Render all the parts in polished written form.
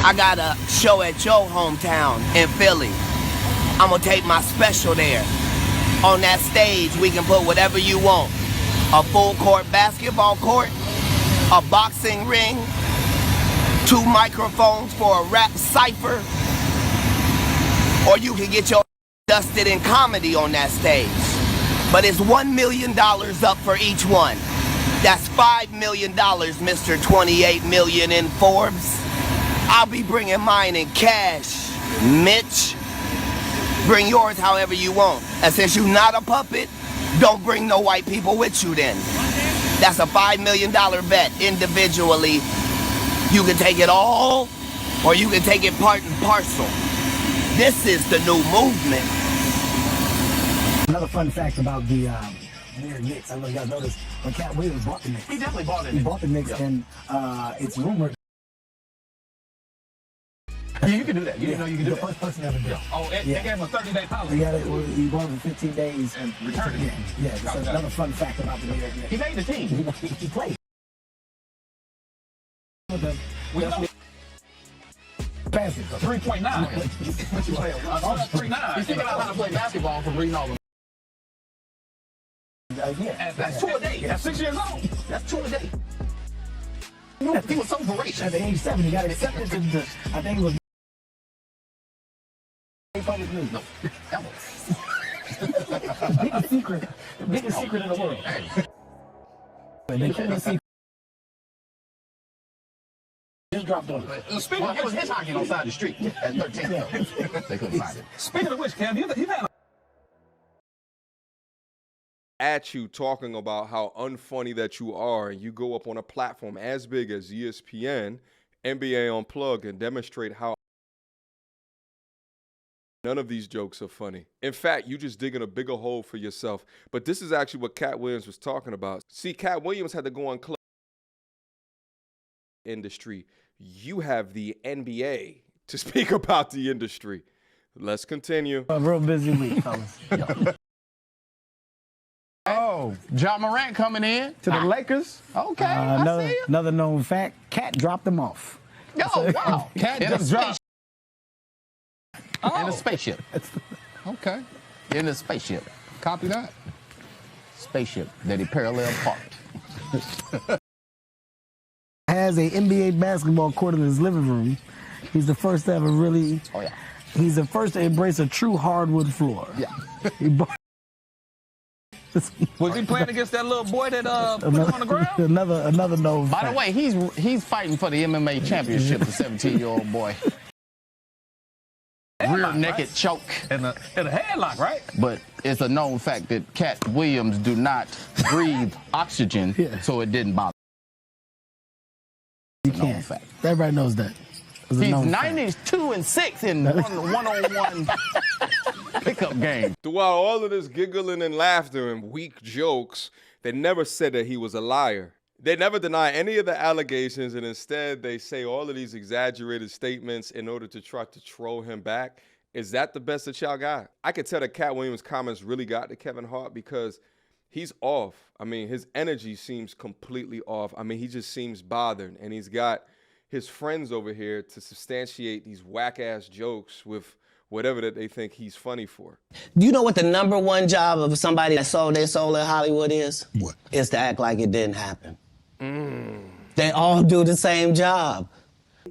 I got a show at your hometown in Philly. I'm gonna take my special there. On that stage, we can put whatever you want. A full court basketball court, a boxing ring, 2 microphones for a rap cipher, or you can get your dusted in comedy on that stage. But it's $1 million up for each one. That's $5 million, Mr. 28 million in Forbes. I'll be bringing mine in cash, Mitch. Bring yours however you want. And since you're not a puppet, don't bring no white people with you then. That's a $5 million bet individually. You can take it all, or you can take it part and parcel. This is the new movement. Another fun fact about the New York Knicks, I don't know if you guys noticed, when Katt Williams bought the Knicks. He definitely bought it. He bought the Knicks, and it's rumored. Yeah, you can do that. You didn't know you could do the that. first person ever did. Oh, they gave him a 30-day policy. He bought it for 15 days and returned it. Yeah, so another fun fact about the New York Knicks. He made the team. He played. Passing. 3.9. That's 3.9. He's figuring out how to play basketball from reading all the. That's 2 a day. That's 6 years old. That's 2 a day. He was so voracious. At the age 7, he got accepted into, I think it was. No, that was. Biggest secret in the world. Just dropped on it. Speaking of, it was hitchhiking on the side of the street at 13. They couldn't find it. Speaking of which, Kev, you've had at you talking about how unfunny that you are, and you go up on a platform as big as ESPN, NBA Unplugged, and demonstrate how none of these jokes are funny. In fact, you just digging a bigger hole for yourself. But this is actually what Katt Williams was talking about. See, Katt Williams had to go on club industry. You have the NBA to speak about the industry. Let's continue. A real busy week, fellas. Oh, Ja Morant coming in to the Lakers. Okay, I see you. Another known fact, Katt dropped them off. Oh, wow. Katt in a dropped. In a spaceship. Okay. In a spaceship. Copy that. Spaceship that he parallel parked. Has a NBA basketball court in his living room. He's the first to ever really. Oh, yeah. He's the first to embrace a true hardwood floor. Yeah. He bought. Was he playing against that little boy that put him on the ground? Another known fact. By the way, he's fighting for the MMA championship, the 17-year-old boy. Rear naked right? choke. And a headlock, right? But it's a known fact that Katt Williams do not breathe oxygen, so it didn't bother. You can't. Fact. Everybody knows that. He's 92-6 in one-on-one pickup game. Throughout all of this giggling and laughter and weak jokes, they never said that he was a liar. They never deny any of the allegations, and instead they say all of these exaggerated statements in order to try to troll him back. Is that the best that y'all got? I could tell that Katt Williams' comments really got to Kevin Hart because he's off. I mean, his energy seems completely off. I mean, he just seems bothered, and he's got his friends over here to substantiate these whack-ass jokes with whatever that they think he's funny for. Do you know what the #1 job of somebody that sold their soul in Hollywood is? What? Is to act like it didn't happen. They all do the same job.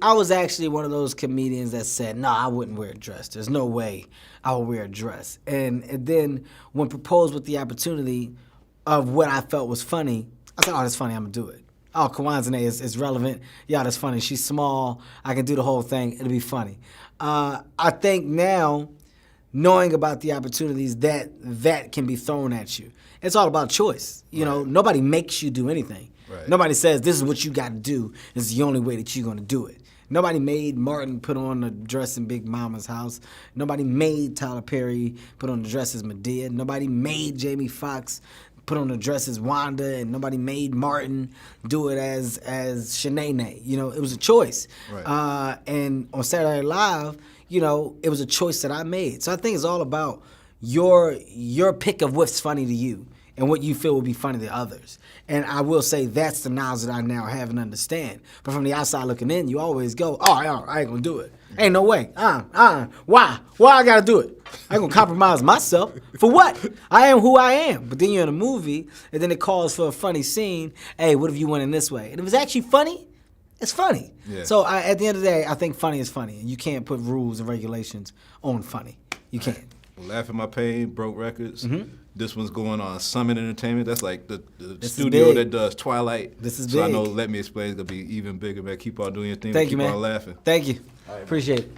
I was actually one of those comedians that said, no, I wouldn't wear a dress. There's no way I would wear a dress. And then when proposed with the opportunity of what I felt was funny, I said, oh, that's funny, I'm gonna do it. Oh, Kwanzaa is relevant. Yeah, that's funny. She's small. I can do the whole thing. It'll be funny. I think now, knowing about the opportunities that can be thrown at you, it's all about choice. You know, nobody makes you do anything. Right. Nobody says this is what you got to do. This is the only way that you're going to do it. Nobody made Martin put on a dress in Big Mama's house. Nobody made Tyler Perry put on the dress as Medea. Nobody made Jamie Foxx put on the dress as Wanda, and nobody made Martin do it as Shanae. You know, it was a choice. Right. And on Saturday Night Live, you know, it was a choice that I made. So I think it's all about your pick of what's funny to you. and what you feel would be funny to others. And I will say that's the knowledge that I now have and understand. But from the outside looking in, you always go, oh, I ain't gonna do it. Ain't no way. Why? Why I gotta do it? I ain't gonna compromise myself. For what? I am who I am. But then you're in a movie, and then it calls for a funny scene. Hey, what if you went in this way? And if it's actually funny, it's funny. Yeah. So at the end of the day, I think funny is funny. And you can't put rules and regulations on funny. You can't. Laugh at My Pain, broke records. Mm-hmm. This one's going on Summit Entertainment. That's like the this studio that does Twilight. This is so big. I know Let Me Explain is going to be even bigger, man. Keep on doing your thing. Thank you, keep man. on laughing. Thank you. Right, appreciate it.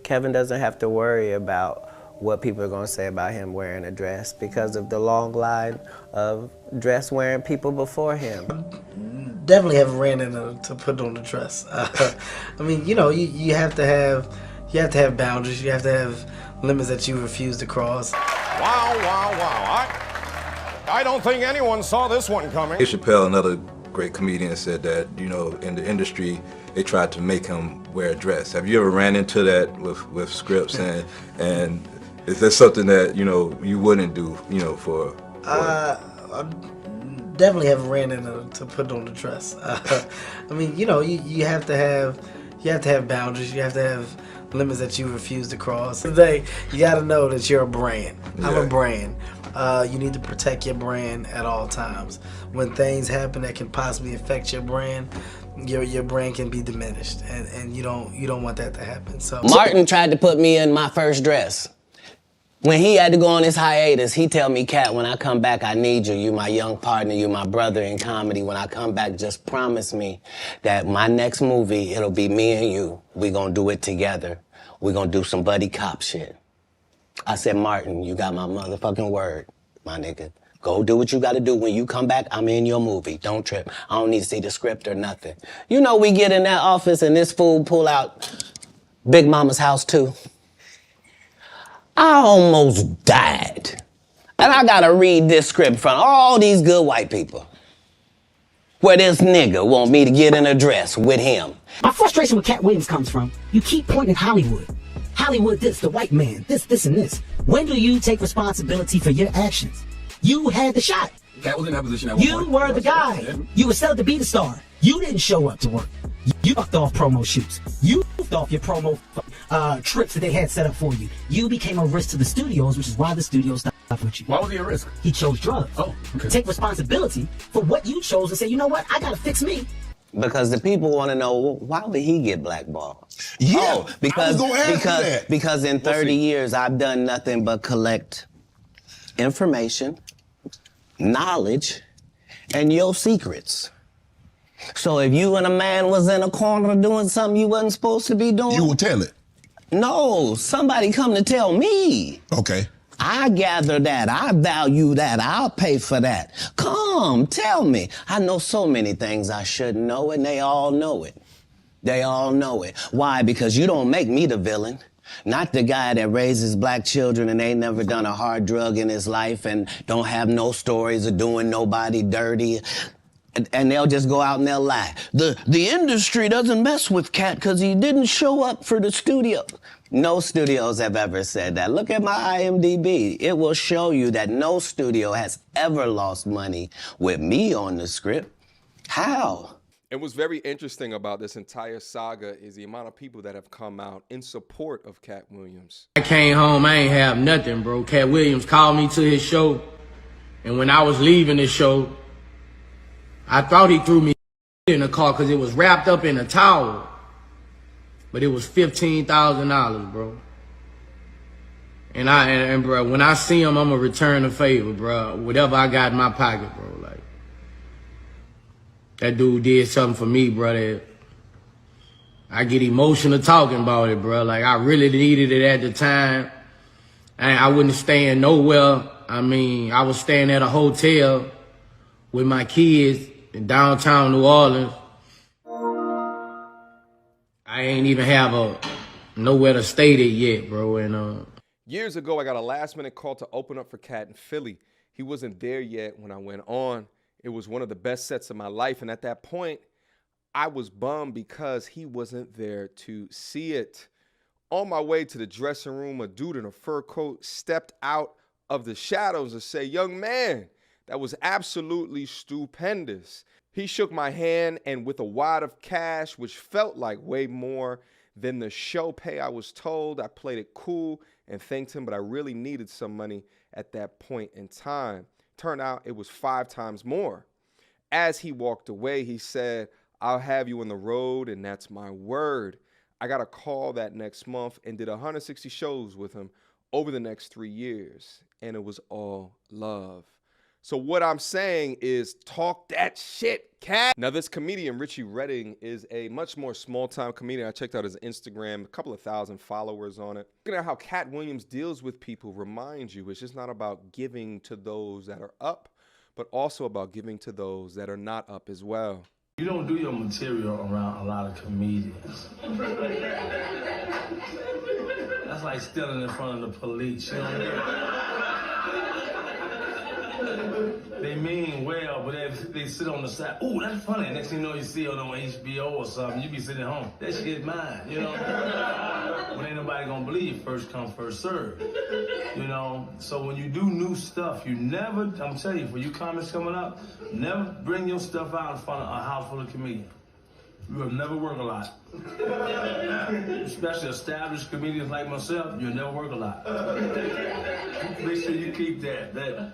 Kevin doesn't have to worry about what people are going to say about him wearing a dress because of the long line of dress-wearing people before him. Definitely haven't ran into to put on the dress. I mean, you know, you have to have boundaries. You have to have limits that you refuse to cross. Wow. I don't think anyone saw this one coming. Dave Chappelle, another great comedian, said that, you know, in the industry, they tried to make him wear a dress. Have you ever ran into that with scripts and is that something that, you know, you wouldn't do, you know, for I definitely haven't ran into to put on the dress. I mean, you know, you have to have boundaries. You have to have limits that you refuse to cross. Today, you got to know that you're a brand. Yeah. I'm a brand. You need to protect your brand at all times. When things happen that can possibly affect your brand, your brand can be diminished, and you don't want that to happen. So Martin tried to put me in my first dress. When he had to go on his hiatus, he tell me, Katt, when I come back, I need you. You my young partner, you my brother in comedy. When I come back, just promise me that my next movie, it'll be me and you. We gonna do it together. We gonna do some buddy cop shit. I said, Martin, you got my motherfucking word, my nigga. Go do what you gotta do. When you come back, I'm in your movie. Don't trip. I don't need to see the script or nothing. You know, we get in that office and this fool pull out Big Mama's House 2. I almost died. And I gotta read this script from all these good white people. Where this nigga want me to get in a dress with him. My frustration with Katt Williams comes from, you keep pointing at Hollywood. Hollywood this, the white man, this, and this. When do you take responsibility for your actions? You had the shot. Katt was in that position at one point. You were the guy. Yeah. You were set up to be the star. You didn't show up to work. You fucked off promo shoots. You fucked off your promo trips that they had set up for you. You became a risk to the studios, which is why the studios stopped with you. Why was he a risk? He chose drugs. Oh, okay. Take responsibility for what you chose and say, you know what, I gotta fix me. Because the people want to know, why would he get blackballed? Yeah, because in 30 years, I've done nothing but collect information, knowledge, and your secrets. So if you and a man was in a corner doing something you wasn't supposed to be doing... You will tell it? No, somebody come to tell me. Okay. I gather that, I value that, I'll pay for that. Come, tell me. I know so many things I shouldn't know, and they all know it. They all know it. Why? Because you don't make me the villain. Not the guy that raises black children and ain't never done a hard drug in his life and don't have no stories of doing nobody dirty. And they'll just go out and they'll lie. The industry doesn't mess with Katt because he didn't show up for the studio. No studios have ever said that. Look at my IMDb. It will show you that no studio has ever lost money with me on the script. How? And what's very interesting about this entire saga is the amount of people that have come out in support of Katt Williams. I came home, I ain't have nothing, bro. Katt Williams called me to his show, and when I was leaving the show, I thought he threw me in the car because it was wrapped up in a towel. But it was $15,000, bro. And bro, when I see him, I'm gonna return the favor, bro. Whatever I got in my pocket, bro. Like, that dude did something for me, bro. That I get emotional talking about it, bro. Like, I really needed it at the time. And I wasn't staying nowhere. I mean, I was staying at a hotel with my kids in downtown New Orleans. I ain't even have nowhere to stay there yet, bro. And years ago, I got a last-minute call to open up for Katt in Philly. He wasn't there yet when I went on. It was one of the best sets of my life, and at that point, I was bummed because he wasn't there to see it. On my way to the dressing room, a dude in a fur coat stepped out of the shadows and said, "Young man, that was absolutely stupendous." He shook my hand, and with a wad of cash, which felt like way more than the show pay I was told, I played it cool and thanked him, but I really needed some money at that point in time. Turned out it was 5 times more. As he walked away, he said, "I'll have you on the road, and that's my word." I got a call that next month and did 160 shows with him over the next 3 years, and it was all love. So what I'm saying is talk that shit, Katt. Now, this comedian, Richie Redding, is a much more small-time comedian. I checked out his Instagram, a couple of thousand followers on it. Looking at how Katt Williams deals with people reminds you it's just not about giving to those that are up, but also about giving to those that are not up as well. You don't do your material around a lot of comedians. That's like stealing in front of the police, you know? They mean well, but they sit on the side. Ooh, that's funny. Next thing you know, you see it on HBO or something. You be sitting at home. That shit mine, you know? When ain't nobody gonna believe, first come, first serve. You know? So when you do new stuff, you never, I'm telling you, for you comics coming up, never bring your stuff out in front of a house full of comedians. You will never work a lot. Especially established comedians like myself, you'll never work a lot. Make sure you keep that. But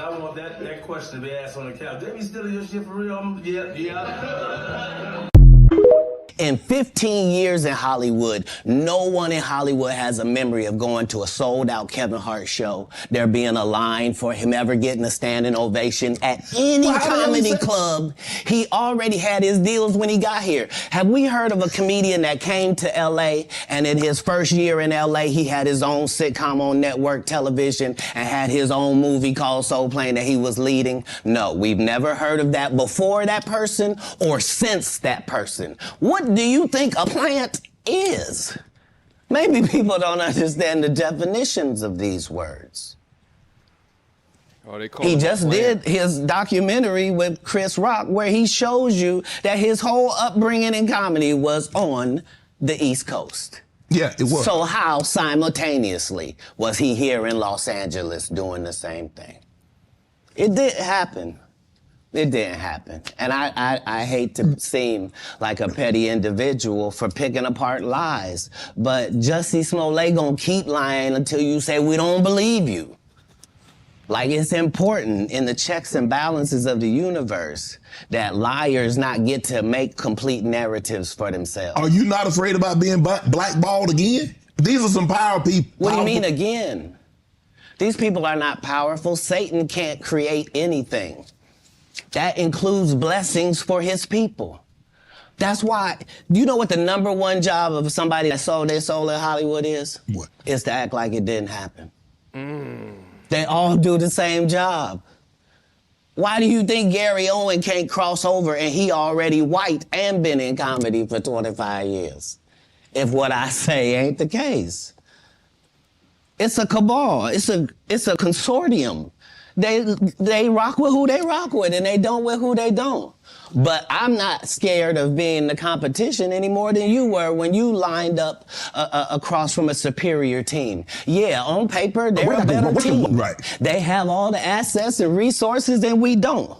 I want that question to be asked on the couch. They be stealing your shit for real? Yeah. In 15 years in Hollywood, no one in Hollywood has a memory of going to a sold-out Kevin Hart show, there being a line for him ever getting a standing ovation at any comedy club. He already had his deals when he got here. Have we heard of a comedian that came to L.A. and in his first year in L.A. he had his own sitcom on network television and had his own movie called Soul Plane that he was leading? No, we've never heard of that before that person or since that person. What do you think a plant is? Maybe people don't understand the definitions of these words. He just did his documentary with Chris Rock where he shows you that his whole upbringing in comedy was on the East Coast. Yeah, it was. So how simultaneously was he here in Los Angeles doing the same thing? It didn't happen. It didn't happen. And I hate to seem like a petty individual for picking apart lies, but Jussie Smollett gonna keep lying until you say we don't believe you. Like, it's important in the checks and balances of the universe that liars not get to make complete narratives for themselves. Are you not afraid about being blackballed again? These are some power people. What do you mean again? These people are not powerful. Satan can't create anything. That includes blessings for his people. That's why, you know what the #1 job of somebody that sold their soul in Hollywood is? What? Is to act like it didn't happen. They all do the same job. Why do you think Gary Owen can't cross over and he already white and been in comedy for 25 years? If what I say ain't the case. It's a cabal, it's a consortium. They rock with who they rock with and they don't with who they don't. But I'm not scared of being the competition any more than you were when you lined up across from a superior team. Yeah, on paper, they're a better team. Right. They have all the assets and resources and we don't.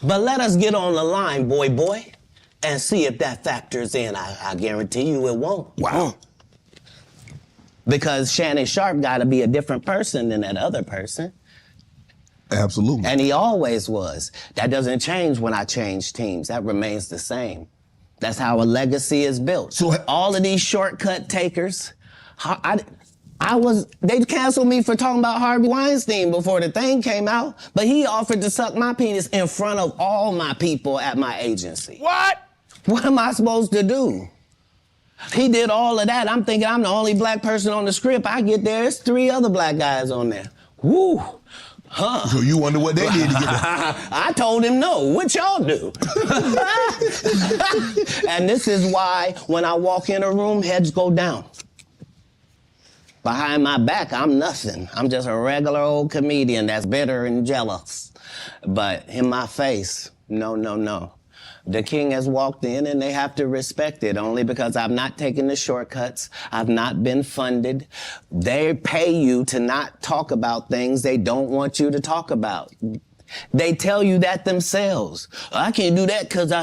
But let us get on the line, boy, and see if that factors in. I guarantee you it won't. Wow. Because Shannon Sharp got to be a different person than that other person. Absolutely. And he always was. That doesn't change when I change teams. That remains the same. That's how a legacy is built. So all of these shortcut takers, they canceled me for talking about Harvey Weinstein before the thing came out, but he offered to suck my penis in front of all my people at my agency. What? What am I supposed to do? He did all of that. I'm thinking I'm the only black person on the script. I get there, there's 3 other black guys on there. Woo. Huh. So you wonder what they did to get there? I told him no. What y'all do? And this is why when I walk in a room, heads go down. Behind my back, I'm nothing. I'm just a regular old comedian that's bitter and jealous. But in my face, No, no, no. The king has walked in and they have to respect it only because I've not taken the shortcuts. I've not been funded. They pay you to not talk about things they don't want you to talk about. They tell you that themselves. I can't do that because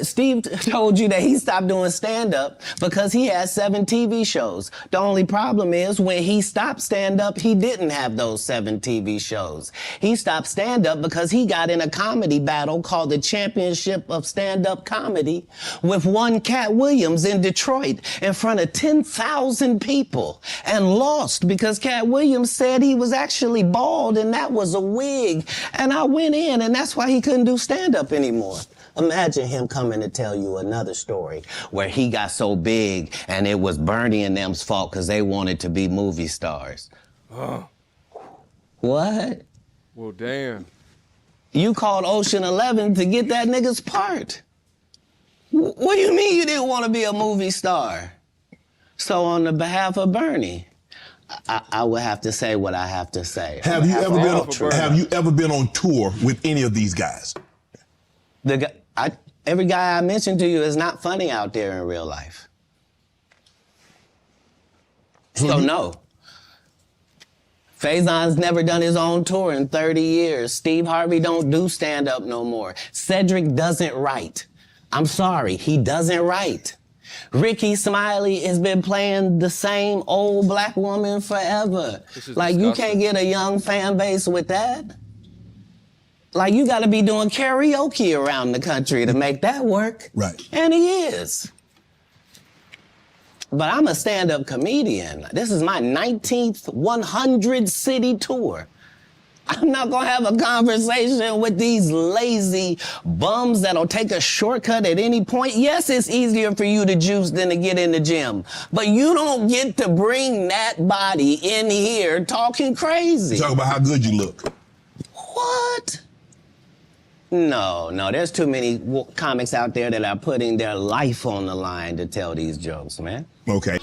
Steve told you that he stopped doing stand-up because he has 7 TV shows. The only problem is when he stopped stand-up, he didn't have those 7 TV shows. He stopped stand-up because he got in a comedy battle called the Championship of Stand-Up Comedy with one Katt Williams in Detroit in front of 10,000 people and lost because Katt Williams said he was actually bald and that was a wig. And I went in, and that's why he couldn't do stand-up anymore. Imagine him coming to tell you another story where he got so big and it was Bernie and them's fault because they wanted to be movie stars. What? Well, damn. You called Ocean 11 to get that nigga's part. What do you mean you didn't want to be a movie star? So on the behalf of Bernie, I would have to say what I have to say. Have you ever been on tour with any of these guys? Every guy I mentioned to you is not funny out there in real life. So no. Faison's never done his own tour in 30 years. Steve Harvey don't do stand-up no more. Cedric doesn't write. I'm sorry, he doesn't write. Ricky Smiley has been playing the same old black woman forever. Like, disgusting. You can't get a young fan base with that. Like, you gotta be doing karaoke around the country to make that work. Right. And he is. But I'm a stand-up comedian. This is my 19th 100-city tour. I'm not gonna have a conversation with these lazy bums that'll take a shortcut at any point. Yes, it's easier for you to juice than to get in the gym, but you don't get to bring that body in here talking crazy. Talk about how good you look. What? No, there's too many comics out there that are putting their life on the line to tell these jokes, man. Okay.